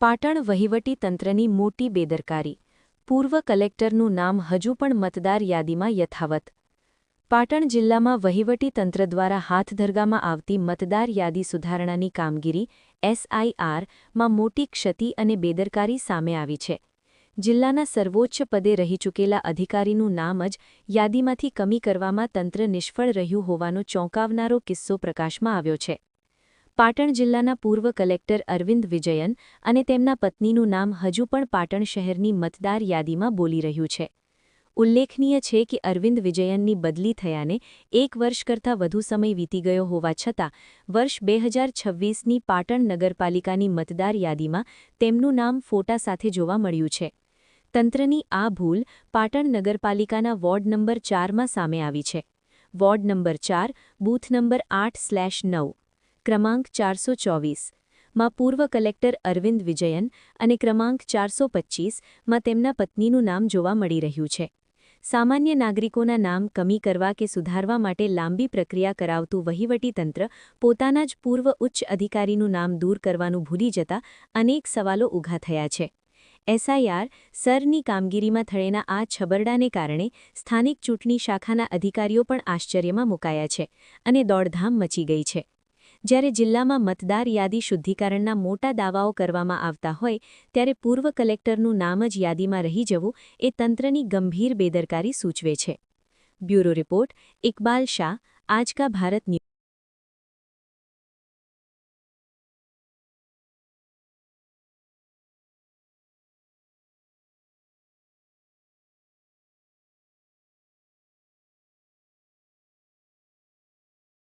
પાટણ વહીવટી તંત્રની મોટી બેદરકારી. પૂર્વ કલેક્ટરનું નામ હજુ પણ મતદાર યાદીમાં યથાવત. પાટણ જિલ્લામાં વહીવટી તંત્ર દ્વારા હાથ ધરવામાં આવતી મતદાર યાદી સુધારણાની કામગીરી SIR માં મોટી ક્ષતિ અને બેદરકારી સામે આવી છે. જિલ્લાના સર્વોચ્ચ પદે રહી ચૂકેલા અધિકારીનું નામ જ યાદીમાંથી કમી કરવામાં તંત્ર નિષ્ફળ રહ્યું હોવાનો ચોંકાવનારો કિસ્સો પ્રકાશમાં આવ્યો છે. પાટણ જિલ્લાના પૂર્વ કલેક્ટર અરવિંદ વિજયન અને તેમના પત્નીનું નામ હજુ પણ પાટણ શહેરની મતદાર યાદીમાં બોલી રહ્યું છે. ઉલ્લેખનીય છે કે અરવિંદ વિજયનની બદલી થયાને 1 વર્ષ કરતાં વધુ સમય વીતી ગયો હોવા છતાં વર્ષ 2026ની પાટણ નગરપાલિકાની મતદાર યાદીમાં તેમનું નામ ફોટા સાથે જોવા મળ્યું છે. તંત્રની આ ભૂલ પાટણ નગરપાલિકાના વોર્ડ નંબર 4માં સામે આવી છે. Ward number 4, booth number 8/9. ક્રમાંક 424માં પૂર્વ કલેક્ટર અરવિંદ વિજયન અને ક્રમાંક 425માં તેમના પત્નીનું નામ જોવા મળી રહ્યું છે. સામાન્ય નાગરિકોના નામ કમી કરવા કે સુધારવા માટે લાંબી પ્રક્રિયા કરાવતું વહીવટીતંત્ર પોતાના જ પૂર્વ ઉચ્ચ અધિકારીનું નામ દૂર કરવાનું ભૂલી જતા અનેક સવાલો ઊભા થયા છે. SIR-ની કામગીરીમાં થયેલા આ છબરડાને કારણે સ્થાનિક ચૂંટણી શાખાના અધિકારીઓ પણ આશ્ચર્યમાં મુકાયા છે અને દોડધામ મચી ગઈ છે. જ્યારે જિલ્લામાં મતદાર યાદી શુદ્ધિકરણના મોટા દાવાઓ કરવામાં આવતા હોય ત્યારે પૂર્વ કલેક્ટરનું નામ જ યાદીમાં રહી જવું એ તંત્રની ગંભીર બેદરકારી સૂચવે છે. બ્યુરો રિપોર્ટ, ઇકબાલ શાહ, આજ કા ભારત ન્યૂઝ.